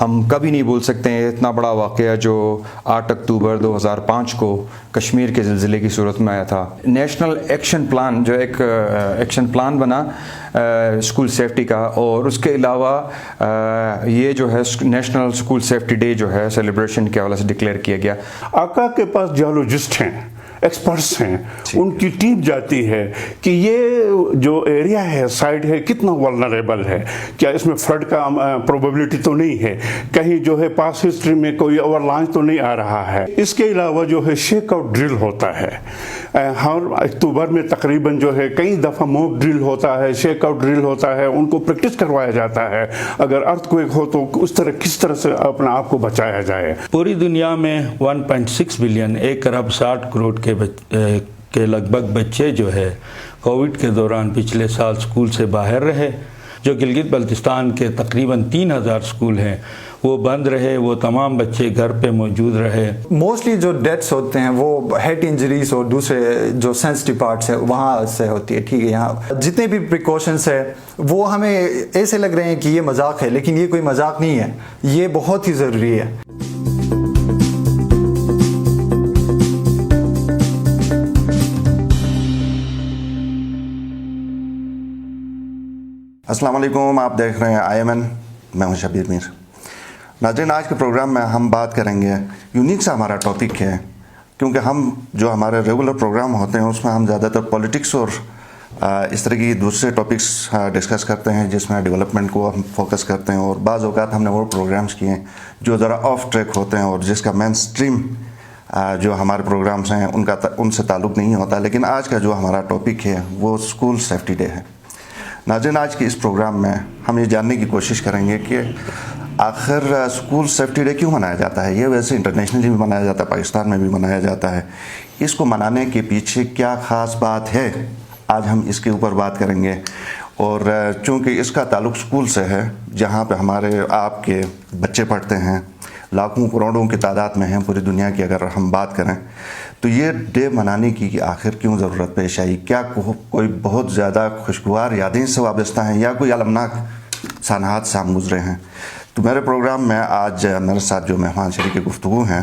ہم کبھی نہیں بھول سکتے ہیں اتنا بڑا واقعہ جو 8 اکتوبر 2005 کو کشمیر کے زلزلے کی صورت میں آیا تھا۔ نیشنل ایکشن پلان جو ایک ایکشن پلان بنا اسکول سیفٹی کا، اور اس کے علاوہ یہ جو ہے نیشنل اسکول سیفٹی ڈے جو ہے سیلیبریشن کے حوالے سے ڈکلیئر کیا گیا۔ آقا کے پاس جیولوجسٹ ہیں، ایکسپرٹس ہیں، ان کی ٹیم جاتی ہے کہ یہ جو ایریا ہے، سائٹ ہے، کتنا ولنریبل ہے، کیا اس میں فلڈ کا پروبیبلٹی تو نہیں ہے، کہیں جو ہے پاس ہسٹری میں کوئی اوور لانچ تو نہیں آ رہا ہے۔ اس کے علاوہ جو ہے شیک آؤٹ ڈرل ہوتا ہے، ہر اکتوبر میں تقریباً جو ہے کئی دفعہ موک ڈرل ہوتا ہے، شیک آؤٹ ڈرل ہوتا ہے، ان کو پریکٹس کروایا جاتا ہے اگر ارتھ کوئک ہو تو کس طرح سے اپنا آپ کو بچایا جائے۔ پوری دنیا میں 1.6 بلین 1.60 کروڑ کے لگ بھگ بچے جو ہے کووڈ کے دوران پچھلے سال اسکول سے باہر رہے۔ جو گلگت بلتستان کے تقریباً 3000 اسکول ہیں وہ بند رہے، وہ تمام بچے گھر پہ موجود رہے۔ موسٹلی جو ڈیتھس ہوتے ہیں وہ ہیڈ انجریز اور دوسرے جو سینسٹیو پارٹس ہیں وہاں سے ہوتی ہے، ٹھیک ہے۔ یہاں جتنے بھی پریکاشنس ہیں وہ ہمیں ایسے لگ رہے ہیں کہ یہ مذاق ہے، لیکن یہ کوئی مذاق نہیں ہے، یہ بہت ہی ضروری ہے۔ السلام علیکم، آپ دیکھ رہے ہیں IMN، میں ہوں شبیر میر۔ ناظرین، آج کے پروگرام میں ہم بات کریں گے، یونیک سا ہمارا ٹاپک ہے، کیونکہ ہم جو ہمارے ریگولر پروگرام ہوتے ہیں اس میں ہم زیادہ تر پولیٹکس اور اس طرح کی دوسرے ٹاپکس ڈسکس کرتے ہیں جس میں ڈیولپمنٹ کو ہم فوکس کرتے ہیں، اور بعض اوقات ہم نے وہ پروگرامز کیے ہیں جو ذرا آف ٹریک ہوتے ہیں اور جس کا مین اسٹریم جو ہمارے پروگرامز ہیں ان سے تعلق نہیں ہوتا۔ لیکن آج کا جو ہمارا ٹاپک ہے وہ اسکول سیفٹی ڈے ہے۔ ناظرین، آج کے اس پروگرام میں ہم یہ جاننے کی کوشش کریں گے کہ آخر اسکول سیفٹی ڈے کیوں منایا جاتا ہے۔ یہ ویسے انٹرنیشنلی بھی منایا جاتا ہے، پاکستان میں بھی منایا جاتا ہے۔ اس کو منانے کے پیچھے کیا خاص بات ہے، آج ہم اس کے اوپر بات کریں گے۔ اور چونکہ اس کا تعلق اسکول سے ہے جہاں پہ ہمارے آپ کے بچے پڑھتے ہیں، لاکھوں کروڑوں کی تعداد میں ہیں پوری دنیا کی اگر ہم بات کریں، تو یہ ڈے منانے کی آخر کیوں ضرورت پیش آئی؟ کیا کوئی بہت زیادہ خوشگوار یادیں سے وابستہ ہیں یا کوئی المناک سانحات سے ہم گزرے ہیں؟ تو میرے پروگرام میں آج میرے ساتھ جو مہمان شریک گفتگو ہیں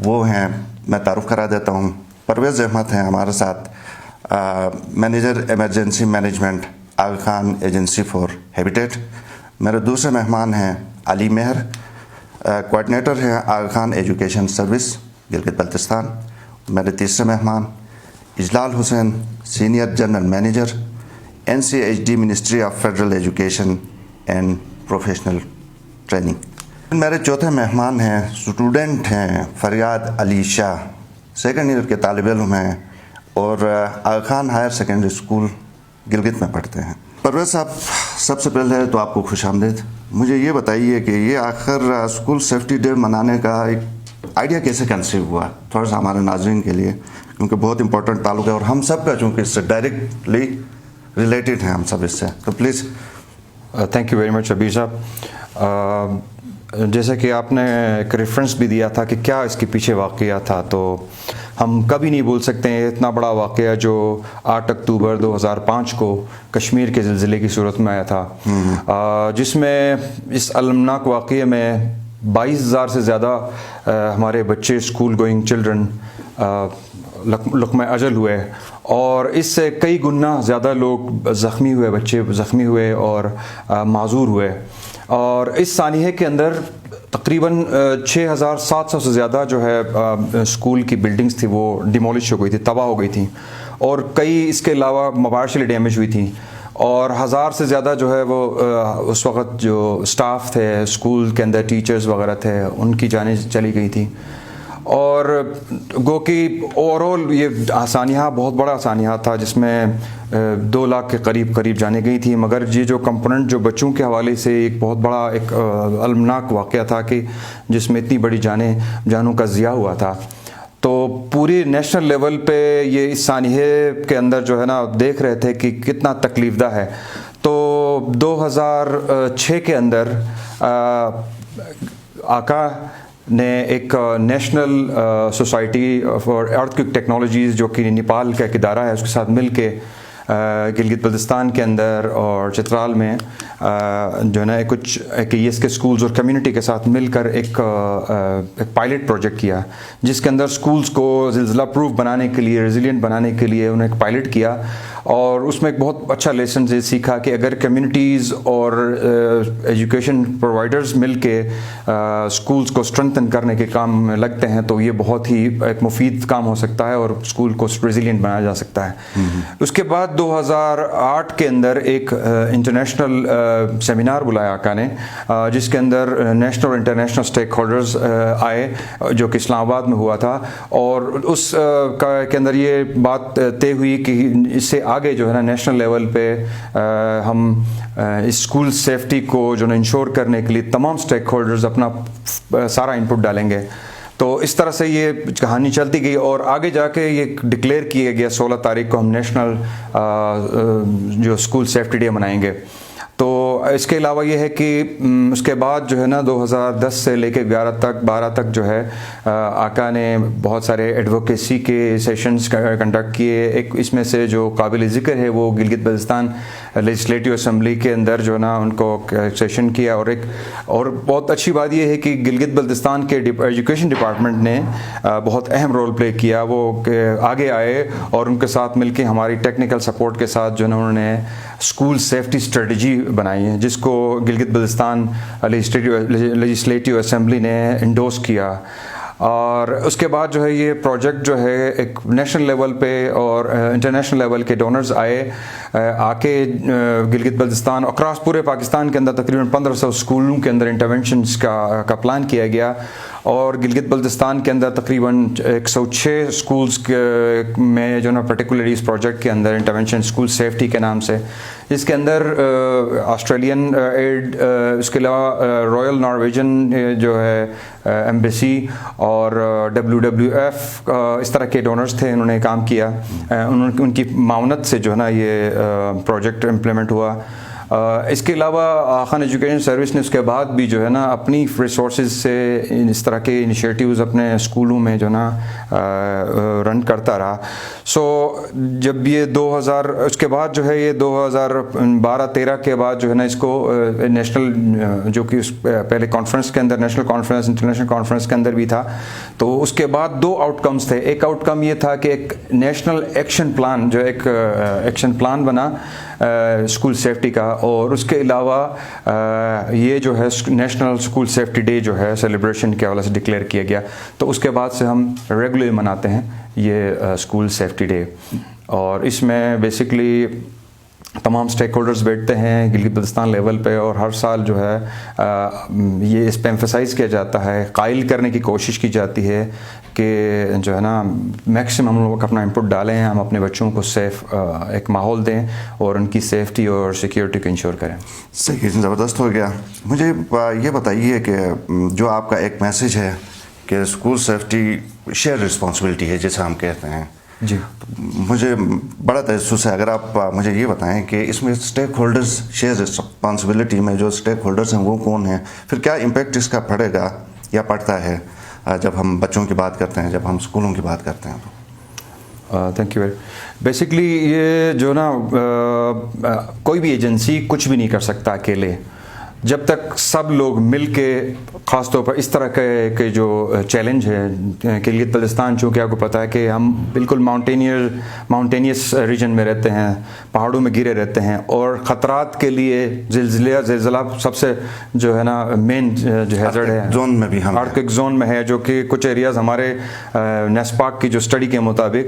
وہ ہیں، میں تعارف کرا دیتا ہوں، پرویز احمد ہیں ہمارے ساتھ، manager emergency management Aga Khan agency for habitat. میرے دوسرے مہمان ہیں علی مہر، کوآرڈینیٹر ہیں آغا خان ایجوکیشن سروس گلگت بلتستان۔ میرے تیسرے مہمان Ijlal Hussain, senior general manager NCHD ministry of federal education and professional training. میرے چوتھے مہمان ہیں، اسٹوڈنٹ ہیں، فریاد علی شاہ، سیکنڈ ایئر کے طالب علم ہیں اور Aga Khan higher secondary school Gilgit میں پڑھتے ہیں۔ پرویز صاحب، سب سے پہلے تو آپ کو خوش آمدید۔ مجھے یہ بتائیے کہ یہ آخر اسکول سیفٹی ڈے منانے کا ایک آئیڈیا کیسے کنسیو ہوا، تھوڑا سا ہمارے ناظرین کے لیے، کیونکہ بہت امپورٹنٹ تعلق ہے اور ہم سب کا چونکہ اس سے ڈائریکٹلی ریلیٹڈ ہیں ہم سب اس سے، تو please. Thank you very much Shabbir صاحب۔ جیسا کہ آپ نے ایک ریفرنس بھی دیا تھا کہ کیا اس کے پیچھے واقعہ تھا، تو ہم کبھی نہیں بھول سکتے ہیں اتنا بڑا واقعہ جو 8 اکتوبر 2005 کو کشمیر کے زلزلے کی صورت میں آیا تھا، جس میں اس المناک واقعے میں 22,000 سے زیادہ ہمارے بچے، اسکول گوئنگ چلڈرن لقمہ اجل ہوئے، اور اس سے کئی گنا زیادہ لوگ زخمی ہوئے، بچے زخمی ہوئے اور معذور ہوئے۔ اور اس سانحے کے اندر تقریباً 6,700 سے زیادہ جو ہے اسکول کی بلڈنگز تھی وہ ڈیمولش ہو گئی تھی، تباہ ہو گئی تھیں، اور کئی اس کے علاوہ مباشر ڈیمیج ہوئی تھیں، اور 1000 سے زیادہ جو ہے وہ اس وقت جو اسٹاف تھے اسکول کے اندر، ٹیچرز وغیرہ تھے، ان کی جانیں چلی گئی تھیں۔ اور گو کہ اوور آل یہ سانحہ بہت بڑا سانحہ تھا جس میں 2 لاکھ کے قریب جانیں گئی تھی، مگر یہ جو کمپوننٹ جو بچوں کے حوالے سے ایک بہت بڑا ایک المناک واقعہ تھا کہ جس میں اتنی بڑی جانوں کا ضیاع ہوا تھا۔ تو پوری نیشنل لیول پہ یہ اس سانحے کے اندر جو ہے نا دیکھ رہے تھے کہ کتنا تکلیف دہ ہے۔ تو 2006 کے اندر آقا نے ایک national society for earth quick technologies جو کہ نیپال کا ایک ادارہ ہے اس کے ساتھ مل کے گلگت بلتستان کے اندر اور چترال میں جو ہے نا کچھ ایس کے اسکولز اور کمیونٹی کے ساتھ مل کر ایک پائلٹ پروجیکٹ کیا، جس کے اندر اسکولز کو زلزلہ پروف بنانے کے لیے، ریزیلینٹ بنانے کے لیے انہیں ایک پائلٹ کیا، اور اس میں ایک بہت اچھا لیسن یہ سیکھا کہ اگر کمیونٹیز اور ایجوکیشن پرووائڈرز مل کے اسکولز کو اسٹرنتھن کرنے کے کام میں لگتے ہیں تو یہ بہت ہی ایک مفید کام ہو سکتا ہے اور اسکول کو ریزیلینٹ بنایا جا سکتا ہے۔ اس کے بعد 2008 کے اندر ایک انٹرنیشنل سیمینار بلایا آقا نے، جس کے اندر نیشنل اور انٹرنیشنل اسٹیک ہولڈرز آئے، جو کہ اسلام آباد میں ہوا تھا، اور اس کے اندر یہ بات طے ہوئی کہ اس سے آگے جو ہے نا نیشنل لیول پہ ہم اسکول سیفٹی کو جو ہے انشور کرنے کے لیے تمام اسٹیک ہولڈرز اپنا سارا انپٹ ڈالیں گے۔ تو اس طرح سے یہ کہانی چلتی گئی اور آگے جا کے یہ ڈکلیئر کیا گیا 16 تاریخ کو ہم نیشنل جو اسکول سیفٹی ڈے منائیں گے۔ تو اس کے علاوہ یہ ہے کہ اس کے بعد جو ہے نا 2010 سے لے کے 12 تک جو ہے آقا نے بہت سارے ایڈوکیسی کے سیشنز کنڈکٹ کیے۔ ایک اس میں سے جو قابل ذکر ہے وہ گلگت بلتستان لیجسلیٹو اسمبلی کے اندر جو ہے نا ان کو سیشن کیا، اور بہت اچھی بات یہ ہے کہ گلگت بلتستان کے ایجوکیشن ڈپارٹمنٹ نے بہت اہم رول پلے کیا، وہ آگے آئے اور ان کے ساتھ مل کے ہماری ٹیکنیکل سپورٹ کے ساتھ جو ہے نا انہوں نے اسکول سیفٹی اسٹریٹجی بنائی ہے، جس کو گلگت بلتستان لیجسلیٹو اسمبلی نے انڈورس کیا۔ اور اس کے بعد جو ہے یہ پروجیکٹ جو ہے ایک نیشنل لیول پہ اور انٹرنیشنل لیول کے ڈونرز آ کے گلگت بلتستان اکراس پورے پاکستان کے اندر تقریباً 1500 اسکولوں کے اندر انٹرونشنز کا پلان کیا گیا، اور گلگت بلتستان کے اندر تقریباً 106 اسکولز میں جو نا پرٹیکولرلی اس پروجیکٹ کے اندر انٹرونشن اسکول سیفٹی کے نام سے، جس کے اندر آسٹریلین ایڈ، اس کے علاوہ رائل نارویجن جو ہے ایمبیسی اور WWF اس طرح کے ڈونرز تھے، انہوں نے کام کیا، ان کی معاونت سے جو ہے نا یہ پروجیکٹ امپلیمنٹ ہوا۔ اس کے علاوہ خان ایجوکیشن سروس نے اس کے بعد بھی جو ہے نا اپنی ریسورسز سے اس طرح کے انیشیٹیوز اپنے اسکولوں میں جو ہے نا رن کرتا رہا۔ سو جب یہ 2000 اس کے بعد جو ہے یہ 2012-13 کے بعد جو ہے نا اس کو نیشنل جو کہ پہلے کانفرنس کے اندر نیشنل کانفرنس انٹرنیشنل کانفرنس کے اندر بھی تھا، تو اس کے بعد 2 آؤٹ کمز تھے۔ ایک آؤٹ کم یہ تھا کہ ایک نیشنل ایکشن پلان جو ایک ایکشن پلان بنا اسکول سیفٹی کا، اور اس کے علاوہ یہ جو ہے نیشنل اسکول سیفٹی ڈے جو ہے سیلیبریشن کے حوالے سے ڈکلیئر کیا گیا۔ تو اس کے بعد سے ہم ریگولرلی مناتے ہیں یہ اسکول سیفٹی ڈے، اور اس میں بیسکلی تمام اسٹیک ہولڈرز بیٹھتے ہیں گلگت بلتستان لیول پہ، اور ہر سال جو ہے یہ اس پہ ایمفیسائز کیا جاتا ہے، قائل کرنے کی کوشش کی جاتی ہے کہ جو ہے نا میکسیمم ہم لوگ اپنا انپٹ ڈالیں، ہم اپنے بچوں کو سیف ایک ماحول دیں اور ان کی سیفٹی اور سیکیورٹی کو انشور کریں۔ صحیح، زبردست ہو گیا۔ مجھے یہ بتائیے کہ جو آپ کا ایک میسیج ہے کہ اسکول سیفٹی شیئر رسپانسبلٹی ہے جیسے ہم کہتے ہیں، جی مجھے بڑا تجسس ہے، اگر آپ مجھے یہ بتائیں کہ اس میں اسٹیک ہولڈرز شیئر رسپانسبلٹی میں جو اسٹیک ہولڈرز ہیں وہ کون ہیں، پھر کیا امپیکٹ اس کا پڑے گا یا پڑتا ہے جب ہم بچوں کی بات کرتے ہیں، جب ہم اسکولوں کی بات کرتے ہیں؟ تھینک یو بیسکلی یہ جو نا کوئی بھی ایجنسی کچھ بھی نہیں کر سکتا اکیلے، جب تک سب لوگ مل کے، خاص طور پر اس طرح کے جو چیلنج ہے گلگت بلتستان، چونکہ آپ کو پتہ ہے کہ ہم بالکل ماؤنٹینیس ریجن میں رہتے ہیں، پہاڑوں میں گرے رہتے ہیں، اور خطرات کے لیے زلزلہ سب سے جو ہے نا مین جو ہیزرڈ ہے، زون میں بھی ہم آرکٹک زون میں ہے، جو کہ کچھ ایریاز ہمارے نیسپاک کی جو اسٹڈی کے مطابق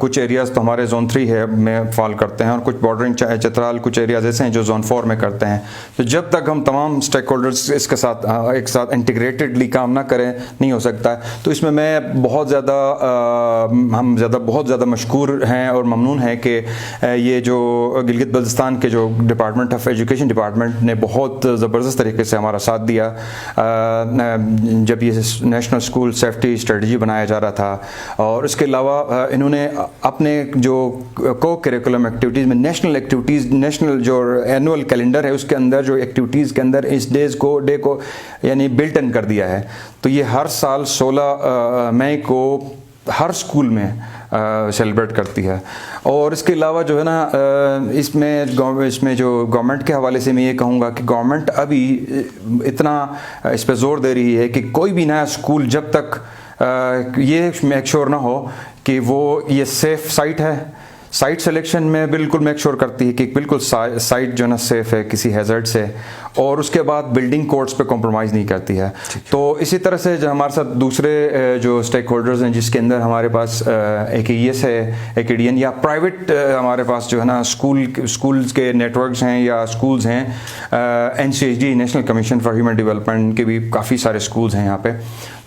کچھ ایریاز تو ہمارے زون 3 ہے میں فال کرتے ہیں، اور کچھ بارڈرنگ چترال کچھ ایریاز ایسے ہیں جو زون 4 میں کرتے ہیں۔ تو جب تک ہم تمام اسٹیک ہولڈرز اس کے ساتھ ایک ساتھ انٹیگریٹڈلی کام نہ کریں نہیں ہو سکتا ہے۔ تو اس میں بہت زیادہ مشکور ہیں اور ممنون ہیں کہ یہ جو گلگت بلتستان کے جو ڈپارٹمنٹ آف ایجوکیشن ڈپارٹمنٹ نے بہت زبردست طریقے سے ہمارا ساتھ دیا جب یہ نیشنل اسکول سیفٹی اسٹریٹجی بنایا جا رہا تھا، اور اس کے علاوہ انہوں نے اپنے جو کو کریکولم ایکٹیویٹیز میں نیشنل جو اینول کیلنڈر ہے اس کے اندر جو ایکٹیویٹیز کے اندر اس ڈے کو یعنی بلٹ ان کر دیا ہے۔ تو یہ ہر سال 16 مئی کو ہر اسکول میں سیلیبریٹ کرتی ہے. اور اس کے علاوہ جو ہے نا اس میں جو گورنمنٹ کے حوالے سے میں یہ کہوں گا کہ گورنمنٹ ابھی اتنا اس پہ زور دے رہی ہے کہ کوئی بھی نیا اسکول جب تک یہ میک شور نہ ہو کہ وہ یہ سیف سائٹ ہے. سائٹ سلیکشن میں بالکل میک شور کرتی ہے کہ بالکل سائٹ جو ہے نا سیف ہے کسی ہیزرڈ سے, اور اس کے بعد بلڈنگ کوڈس پہ کمپرومائز نہیں کرتی ہے. تو اسی طرح سے جو ہمارے ساتھ دوسرے جو اسٹیک ہولڈرز ہیں جس کے اندر ہمارے پاس ایک ایس ہے, ایک ایڈین یا پرائیویٹ ہمارے پاس جو ہے نا اسکولز کے نیٹ ورکس ہیں یا اسکولز ہیں, NCHD national commission for human development کے بھی کافی سارے اسکولز ہیں یہاں پہ.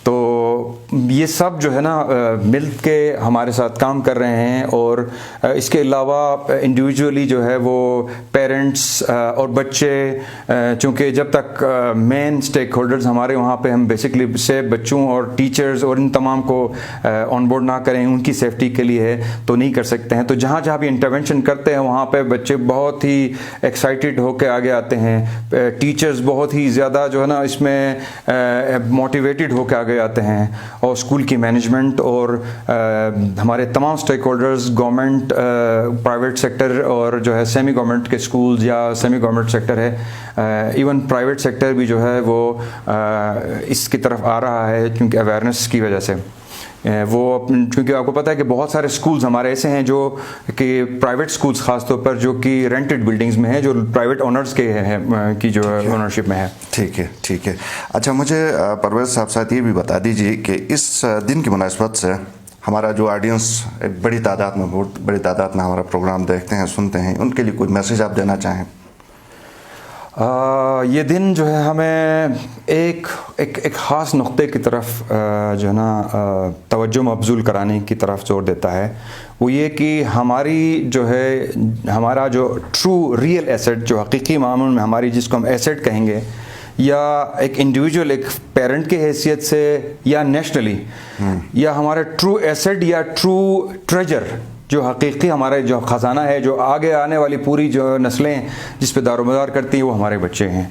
تو یہ سب جو ہے نا مل کے ہمارے ساتھ کام کر رہے ہیں. اور اس کے علاوہ انڈیویجولی جو ہے وہ پیرنٹس اور بچے, چونکہ جب تک مین اسٹیک ہولڈرز ہمارے وہاں پہ ہم بیسکلی سے بچوں اور ٹیچرز اور ان تمام کو آن بورڈ نہ کریں ان کی سیفٹی کے لیے ہے تو نہیں کر سکتے ہیں. تو جہاں جہاں بھی انٹرونشن کرتے ہیں وہاں پہ بچے بہت ہی ایکسائٹیڈ ہو کے آگے آتے ہیں, ٹیچرز بہت ہی زیادہ جو ہے نا اس میں موٹیویٹڈ ہو کے آگے آتے ہیں, اور اسکول کی مینجمنٹ اور ہمارے تمام stake holders government, private sector اور جو ہے سیمی گورنمنٹ کے اسکولز یا سیمی گورنمنٹ سیکٹر ہے, ایون پرائیویٹ سیکٹر بھی جو ہے وہ اس کی طرف آ رہا ہے کیونکہ اویئرنیس کی وجہ سے. وہ کیونکہ آپ کو پتہ ہے کہ بہت سارے اسکولز ہمارے ایسے ہیں جو کہ پرائیویٹ اسکولز خاص طور پر جو کہ رینٹڈ بلڈنگز میں ہیں جو پرائیویٹ اونرز کے ہیں کی جو اونرشپ میں ہے. ٹھیک ہے, ٹھیک ہے. اچھا مجھے پرویز صاحب ساتھ یہ بھی بتا دیجیے کہ اس دن کی مناسبت سے ہمارا جو آڈینس ایک بڑی تعداد میں, بہت بڑی تعداد میں ہمارا پروگرام دیکھتے ہیں, سنتے ہیں, ان کے لیے کوئی میسیج آپ دینا چاہیں؟ یہ دن جو ہے ہمیں ایک خاص نقطے کی طرف جو ہے نا توجہ مبذول کرانے کی طرف زور دیتا ہے. وہ یہ کہ ہماری جو ہے ہمارا جو ٹرو ریئل ایسٹ, جو حقیقی معامل میں ہماری جس کو ہم ایسٹ کہیں گے, یا ایک انڈیویجول ایک پیرنٹ کی حیثیت سے یا نیشنلی, یا ہمارا ٹرو ایسٹ یا ٹرو ٹریجر جو حقیقی ہمارے جو خزانہ ہے, جو آگے آنے والی پوری جو نسلیں جس پہ دار و مدار کرتی ہیں, وہ ہمارے بچے ہیں.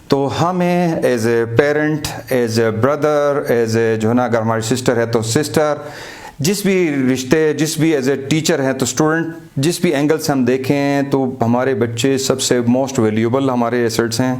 تو ہمیں as a parent, as a brother, as a جو ہے نا اگر ہماری سسٹر ہے تو سسٹر, جس بھی رشتے, جس بھی ایز اے ٹیچر ہیں تو اسٹوڈنٹ, جس بھی اینگل سے ہم دیکھیں تو ہمارے بچے سب سے موسٹ ویلیوبل ہمارے ایسٹس ہیں,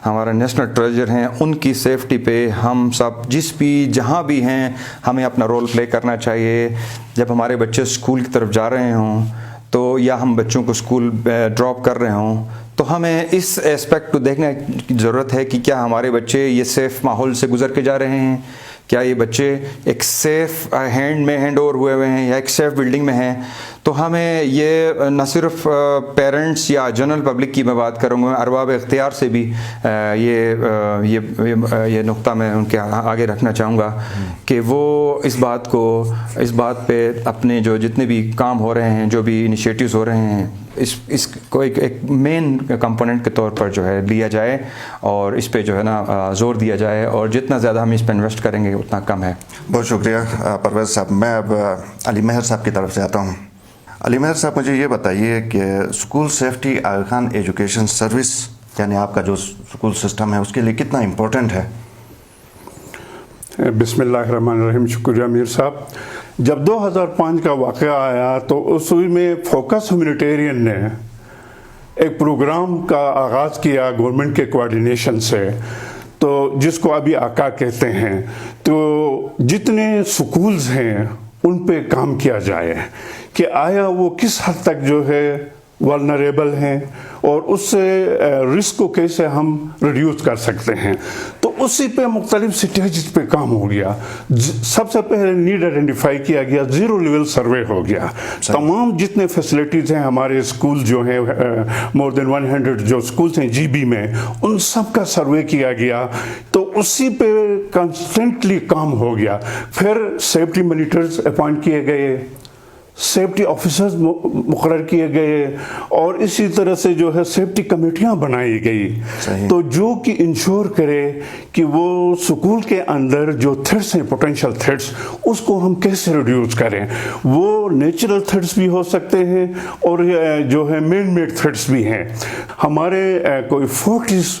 ہمارا نیشنل ٹریجر ہیں. ان کی سیفٹی پہ ہم سب جس بھی جہاں بھی ہیں ہمیں اپنا رول پلے کرنا چاہیے. جب ہمارے بچے اسکول کی طرف جا رہے ہوں تو یا ہم بچوں کو اسکول ڈراپ کر رہے ہوں تو ہمیں اس ایسپیکٹ کو دیکھنے کی ضرورت ہے کہ کیا ہمارے بچے یہ سیف ماحول سے گزر کے جا رہے ہیں, کیا یہ بچے ایک سیف ہینڈ اوور ہوئے ہیں یا ایک سیف بلڈنگ میں ہیں. تو ہمیں یہ نہ صرف پیرنٹس یا جنرل پبلک کی میں بات کروں گا, ارباب اختیار سے بھی یہ نقطہ میں ان کے آگے رکھنا چاہوں گا کہ وہ اس بات پہ اپنے جو جتنے بھی کام ہو رہے ہیں, جو بھی انیشیٹیوز ہو رہے ہیں, اس کو ایک مین کمپوننٹ کے طور پر جو ہے لیا جائے اور اس پہ جو ہے نا زور دیا جائے, اور جتنا زیادہ ہم اس پہ انویسٹ کریں گے اتنا کم ہے. بہت شکریہ پرویز صاحب. میں اب علی مہر صاحب کی طرف سے آتا ہوں. علی مہر صاحب مجھے یہ بتائیے کہ اسکول سیفٹی آغا خان ایجوکیشن سروس یعنی آپ کا جو اسکول سسٹم ہے اس کے لیے کتنا امپورٹنٹ ہے؟ بسم اللہ الرحمن الرحیم. شکریہ میر صاحب. جب 2005 کا واقعہ آیا تو اس میں فوکس ہیومینیٹیرین نے ایک پروگرام کا آغاز کیا گورنمنٹ کے کوارڈینیشن سے, تو جس کو ابھی آقا کہتے ہیں. تو جتنے سکولز ہیں ان پہ کام کیا جائے کہ آیا وہ کس حد تک جو ہے ولنریبل ہیں اور اس سے رسک کو کیسے ہم ریڈیوس کر سکتے ہیں. تو اسی پہ مختلف سٹیجز پہ کام ہو گیا. سب سے پہلے نیڈ آئیڈینٹیفائی کیا گیا, زیرو لیول سروے ہو گیا. تمام جتنے فیسلٹیز ہیں ہمارے اسکول جو ہیں مور دین 100 جو اسکولس ہیں جی بی میں, ان سب کا سروے کیا گیا. تو اسی پہ کنسٹنٹلی کام ہو گیا. پھر سیفٹی مانیٹرز اپوائنٹ کیے گئے, سیفٹی آفیسرز مقرر کیے گئے, اور اسی طرح سے جو ہے سیفٹی کمیٹیاں بنائی گئی. تو جو کہ انشور کرے کہ وہ سکول کے اندر جو تھریٹس ہیں, پوٹینشیل تھریٹس, اس کو ہم کیسے ریڈیوس کریں. وہ نیچرل تھریٹس بھی ہو سکتے ہیں اور جو ہے مین میڈ تھریٹس بھی ہیں. ہمارے کوئی 40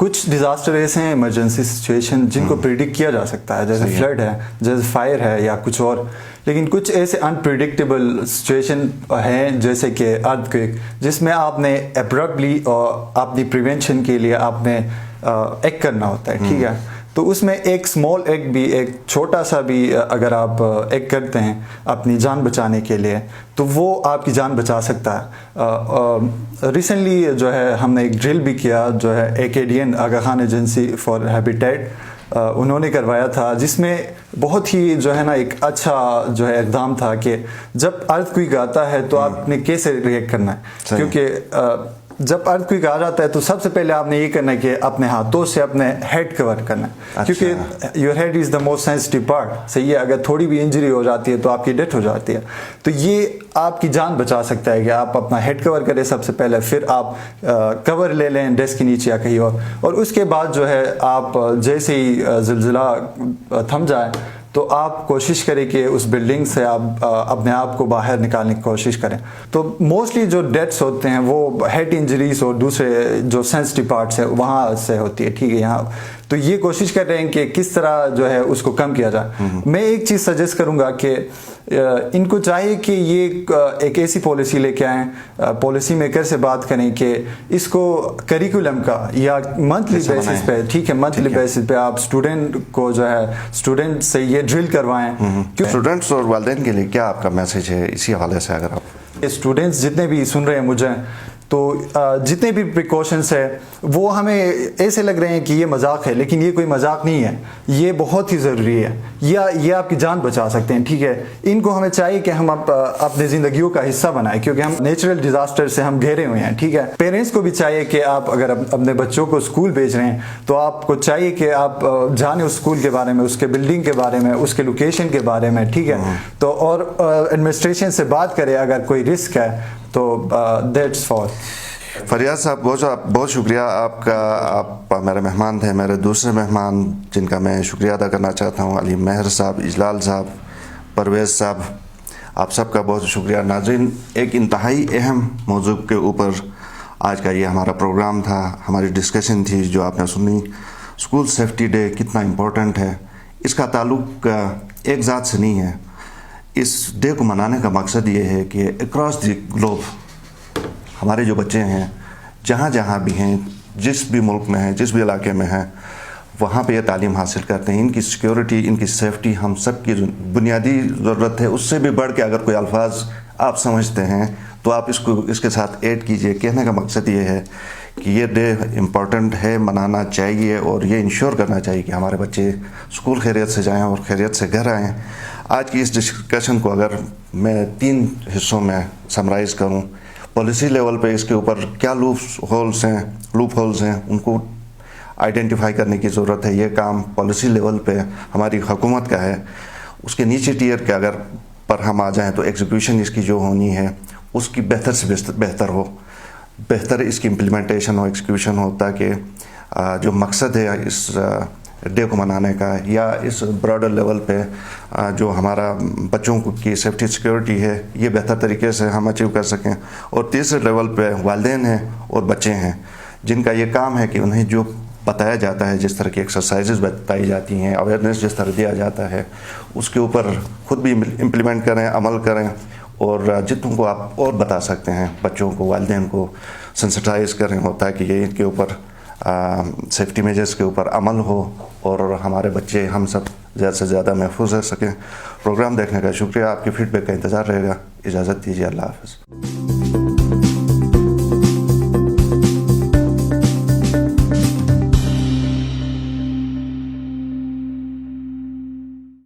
کچھ ڈیزاسٹر ایسے ہیں ایمرجنسی سچویشن جن کو پریڈکٹ کیا جا سکتا ہے، جیسے فلڈ ہے، جیسے فائر ہے یا کچھ اور، لیکن کچھ ایسے انپریڈکٹیبل سچویشن ہیں جیسے کہ ارتھ کویک، جس میں آپ نے ایبرپٹلی اور اپنی پریونشن کے لیے آپ نے ایکٹ کرنا ہوتا ہے، ٹھیک ہے. تو اس میں ایک اسمال ایکٹ بھی، ایک چھوٹا سا بھی اگر آپ ایکٹ کرتے ہیں اپنی جان بچانے کے لیے تو وہ آپ کی جان بچا سکتا ہے. ریسنٹلی جو ہے ہم نے ایک ڈرل بھی کیا، جو ہے AKDN Aga Khan agency for habitat انہوں نے کروایا تھا، جس میں بہت ہی جو ہے نا ایک اچھا جو ہے اقدام تھا کہ جب ارتھ کوئک آتا ہے تو آپ نے کیسے ریئیکٹ کرنا ہے. کیونکہ جب ارتھ کوئک آ جاتا ہے تو سب سے پہلے آپ نے یہ کرنا ہے کہ اپنے ہاتھوں سے اپنے ہیڈ کور کرنا ہے، کیونکہ your head is the most sensitive part. صحیح ہے، اگر تھوڑی بھی انجری ہو جاتی ہے تو آپ کی ڈیتھ ہو جاتی ہے. تو یہ آپ کی جان بچا سکتا ہے کہ آپ اپنا ہیڈ کور کریں سب سے پہلے، پھر آپ کور لے لیں ڈیسک کے نیچے یا کہیں اور اس کے بعد جو ہے آپ جیسے ہی زلزلہ تھم جائے تو آپ کوشش کریں کہ اس بلڈنگ سے آپ اپنے آپ کو باہر نکالنے کی کوشش کریں. تو موسٹلی جو ڈیتھس ہوتے ہیں وہ ہیڈ انجریز اور دوسرے جو سینسٹیو پارٹس ہیں وہاں سے ہوتی ہے، ٹھیک ہے. یہاں تو یہ کوشش کر رہے ہیں کہ کس طرح جو ہے اس کو کم کیا جائے. میں ایک چیز سجیسٹ کروں گا کہ ان کو چاہیے کہ یہ ایک ایسی پالیسی لے کے آئیں، پالیسی میکر سے بات کریں کہ اس کو کریکولم کا یا منتھلی بیسس پہ، ٹھیک ہے، منتھلی بیسس پہ آپ اسٹوڈنٹ کو جو ہے اسٹوڈنٹ سے یہ ڈرل کروائیں. اسٹوڈنٹس اور والدین کے لیے کیا آپ کا میسج ہے اسی حوالے سے؟ اگر آپ اسٹوڈنٹس جتنے بھی سن رہے ہیں مجھے، تو جتنے بھی پریکاشنس ہیں وہ ہمیں ایسے لگ رہے ہیں کہ یہ مذاق ہے، لیکن یہ کوئی مذاق نہیں ہے، یہ بہت ہی ضروری ہے، یہ آپ کی جان بچا سکتے ہیں، ٹھیک ہے. ان کو ہمیں چاہیے کہ ہم اپنے زندگیوں کا حصہ بنائیں، کیونکہ ہم نیچرل ڈیزاسٹر سے ہم گھیرے ہوئے ہیں، ٹھیک ہے. پیرنٹس کو بھی چاہیے کہ آپ اگر اپنے بچوں کو اسکول بھیج رہے ہیں تو آپ کو چاہیے کہ آپ جانیں اس اسکول کے بارے میں، اس کے بلڈنگ کے بارے میں، اس کے لوکیشن کے بارے میں، ٹھیک ہے. تو اور ایڈمنسٹریشن سے بات کریں اگر کوئی رسک ہے تو دیٹس فال. فریاد صاحب بہت شکریہ آپ کا. آپ میرے مہمان تھے. میرے دوسرے مہمان جن کا میں شکریہ ادا کرنا چاہتا ہوں، علی مہر صاحب، اجلال صاحب، پرویز صاحب، آپ سب کا بہت شکریہ. ناظرین، ایک انتہائی اہم موضوع کے اوپر آج کا یہ ہمارا پروگرام تھا، ہماری ڈسکشن تھی جو آپ نے سنی. اسکول سیفٹی ڈے کتنا امپورٹنٹ ہے، اس کا تعلق ایک ذات سے نہیں ہے. اس ڈے کو منانے کا مقصد یہ ہے کہ اکراس دی گلوب ہمارے جو بچے ہیں جہاں جہاں بھی ہیں، جس بھی ملک میں ہیں، جس بھی علاقے میں ہیں، وہاں پہ یہ تعلیم حاصل کرتے ہیں. ان کی سیکیورٹی، ان کی سیفٹی ہم سب کی بنیادی ضرورت ہے. اس سے بھی بڑھ کے اگر کوئی الفاظ آپ سمجھتے ہیں تو آپ اس کے ساتھ ایڈ کیجئے. کہنے کا مقصد یہ ہے کہ یہ ڈے امپورٹنٹ ہے، منانا چاہیے اور یہ انشور کرنا چاہیے کہ ہمارے بچے اسکول خیریت سے جائیں اور خیریت سے گھر آئیں. آج کی اس ڈسکشن کو اگر میں 3 حصوں میں سمرائز کروں، پالیسی لیول پہ اس کے اوپر کیا لوپ ہولز ہیں ان کو آئیڈینٹیفائی کرنے کی ضرورت ہے. یہ کام پالیسی لیول پہ ہماری حکومت کا ہے. اس کے نیچے ٹیئر کے اگر پر ہم آ جائیں تو ایگزیکیوشن اس کی جو ہونی ہے اس کی بہتر سے بہتر ہو، بہتر اس کی امپلیمنٹیشن ہو، ایگزیکیوشن ہو، تاکہ جو مقصد ہے اس ڈے کو منانے کا یا اس براڈر لیول پہ جو ہمارا بچوں کی سیفٹی سیکیورٹی ہے یہ بہتر طریقے سے ہم اچیو کر سکیں. اور تیسرے لیول پہ والدین ہیں اور بچے ہیں جن کا یہ کام ہے کہ انہیں جو بتایا جاتا ہے، جس طرح کی ایکسرسائزز بتائی جاتی ہیں، اویئرنیس جس طرح دیا جاتا ہے، اس کے اوپر خود بھی امپلیمنٹ کریں، عمل کریں. اور جتنوں کو آپ اور بتا سکتے ہیں بچوں کو، والدین کو سینسٹائز کریں تاکہ یہ ان کے اوپر سیفٹی میجرز کے اوپر عمل ہو اور ہمارے بچے، ہم سب زیادہ سے زیادہ محفوظ رہ سکیں. پروگرام دیکھنے کا شکریہ. آپ کے فیڈ بیک کا انتظار رہے گا. اجازت دیجیے. اللہ حافظ.